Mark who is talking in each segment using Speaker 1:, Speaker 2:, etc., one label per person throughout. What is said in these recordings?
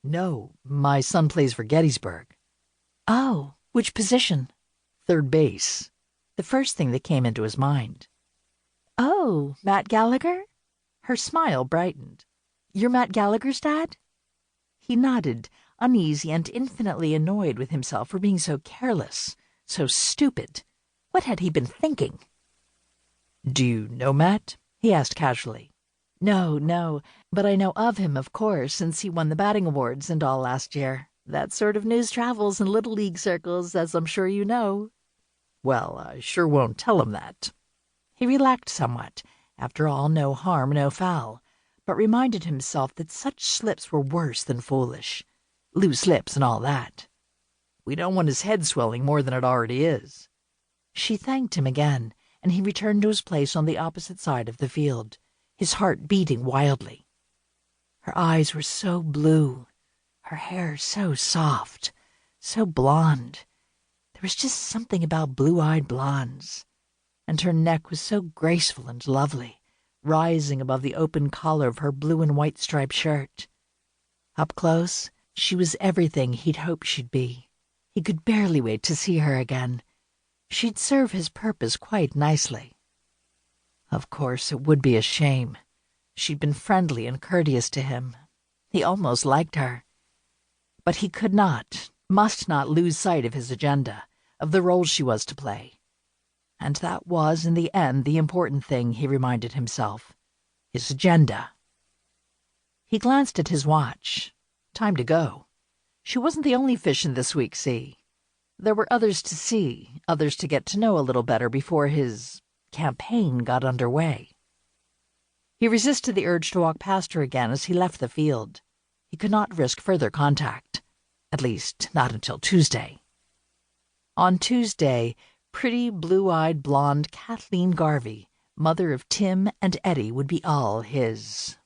Speaker 1: No, my son plays for Gettysburg.
Speaker 2: Oh, which position?
Speaker 1: Third base. The first thing that came into his mind.
Speaker 2: Oh, Matt Gallagher?
Speaker 1: Her smile brightened.
Speaker 2: You're Matt Gallagher's dad?
Speaker 1: He nodded, uneasy and infinitely annoyed with himself for being so careless, so stupid. What had he been thinking? Do you know Matt? He asked casually.
Speaker 2: No, but I know of him, of course, since he won the batting awards and all last year. That sort of news travels in Little League circles, as I'm sure you know.
Speaker 1: Well, I sure won't tell him that. He relaxed somewhat. After all, no harm, no foul, but reminded himself that such slips were worse than foolish. Loose lips and all that. We don't want his head swelling more than it already is. She thanked him again, and he returned to his place on the opposite side of the field, his heart beating wildly. Her eyes were so blue, her hair so soft, so blonde. There was just something about blue-eyed blondes. And her neck was so graceful and lovely, rising above the open collar of her blue and white striped shirt. Up close, she was everything he'd hoped she'd be. He could barely wait to see her again. She'd serve his purpose quite nicely. Of course, it would be a shame. She'd been friendly and courteous to him. He almost liked her. But he could not, must not lose sight of his agenda, of the role she was to play. And that was, in the end, the important thing, he reminded himself. His agenda. He glanced at his watch. Time to go. She wasn't the only fish in this week's sea. There were others to see, others to get to know a little better before his campaign got underway. He resisted the urge to walk past her again as he left the field. He could not risk further contact. At least, not until Tuesday. On Tuesday, pretty blue-eyed blonde Kathleen Garvey, mother of Tim and Eddie, would be all his.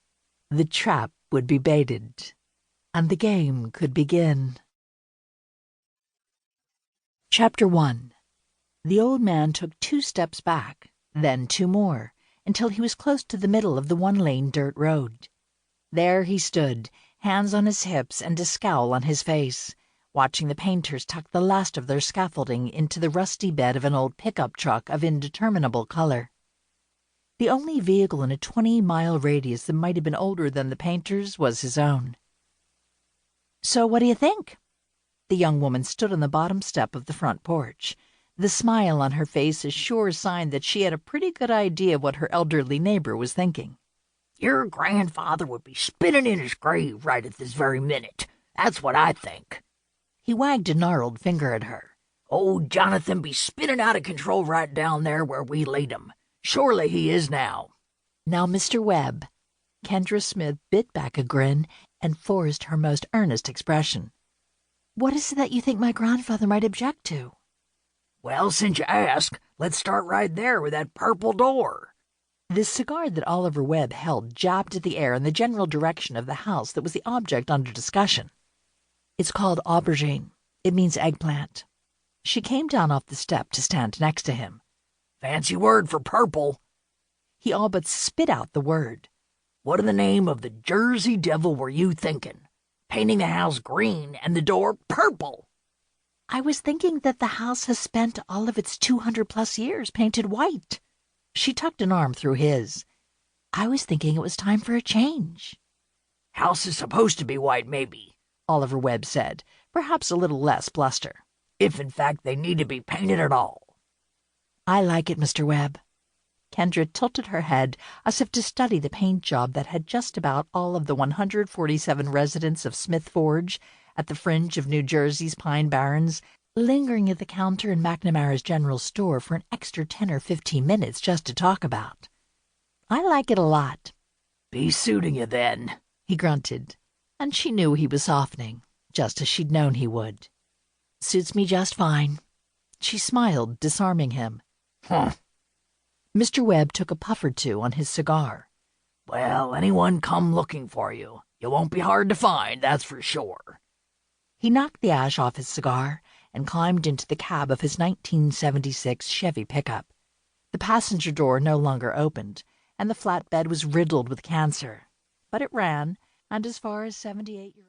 Speaker 1: The trap would be baited, and the game could begin. Chapter 1. The old man took 2 steps back, then 2 more, until he was close to the middle of the 1-lane dirt road. There he stood, hands on his hips and a scowl on his face, watching the painters tuck the last of their scaffolding into the rusty bed of an old pickup truck of indeterminable color. The only vehicle in a 20-mile radius that might have been older than the painters was his own. "So what do you think?" The young woman stood on the bottom step of the front porch, the smile on her face a sure sign that she had a pretty good idea of what her elderly neighbor was thinking.
Speaker 3: "Your grandfather would be spinning in his grave right at this very minute. That's what I think."
Speaker 1: He wagged a gnarled finger at her.
Speaker 3: "Old Jonathan be spinning out of control right down there where we laid him. Surely he is now."
Speaker 1: "Now, Mr. Webb." Kendra Smith bit back a grin and forced her most earnest expression. "What is it that you think my grandfather might object to?"
Speaker 3: "Well, since you ask, let's start right there with that purple door."
Speaker 1: The cigar that Oliver Webb held jabbed at the air in the general direction of the house that was the object under discussion. "It's called aubergine. It means eggplant." She came down off the step to stand next to him.
Speaker 3: "Fancy word for purple."
Speaker 1: He all but spit out the word.
Speaker 3: "What in the name of the Jersey devil were you thinking? Painting the house green and the door purple."
Speaker 1: "I was thinking that the house has spent all of its 200-plus years painted white." She tucked an arm through his. "I was thinking it was time for a change."
Speaker 3: "House is supposed to be white, maybe,"
Speaker 1: Oliver Webb said, perhaps a little less bluster.
Speaker 3: "If, in fact, they need to be painted at all."
Speaker 1: "I like it, Mr. Webb." Kendra tilted her head as if to study the paint job that had just about all of the 147 residents of Smith Forge at the fringe of New Jersey's Pine Barrens lingering at the counter in McNamara's general store for an extra 10 or 15 minutes just to talk about. "I like it a lot."
Speaker 3: "Be suiting you, then,"
Speaker 1: he grunted, and she knew he was softening, just as she'd known he would. "Suits me just fine." She smiled, disarming him.
Speaker 3: "Huh."
Speaker 1: Mr. Webb took a puff or 2 on his cigar.
Speaker 3: "Well, anyone come looking for you. You won't be hard to find, that's for sure."
Speaker 1: He knocked the ash off his cigar and climbed into the cab of his 1976 Chevy pickup. The passenger door no longer opened, and the flatbed was riddled with cancer. But it ran, and as far as 78 years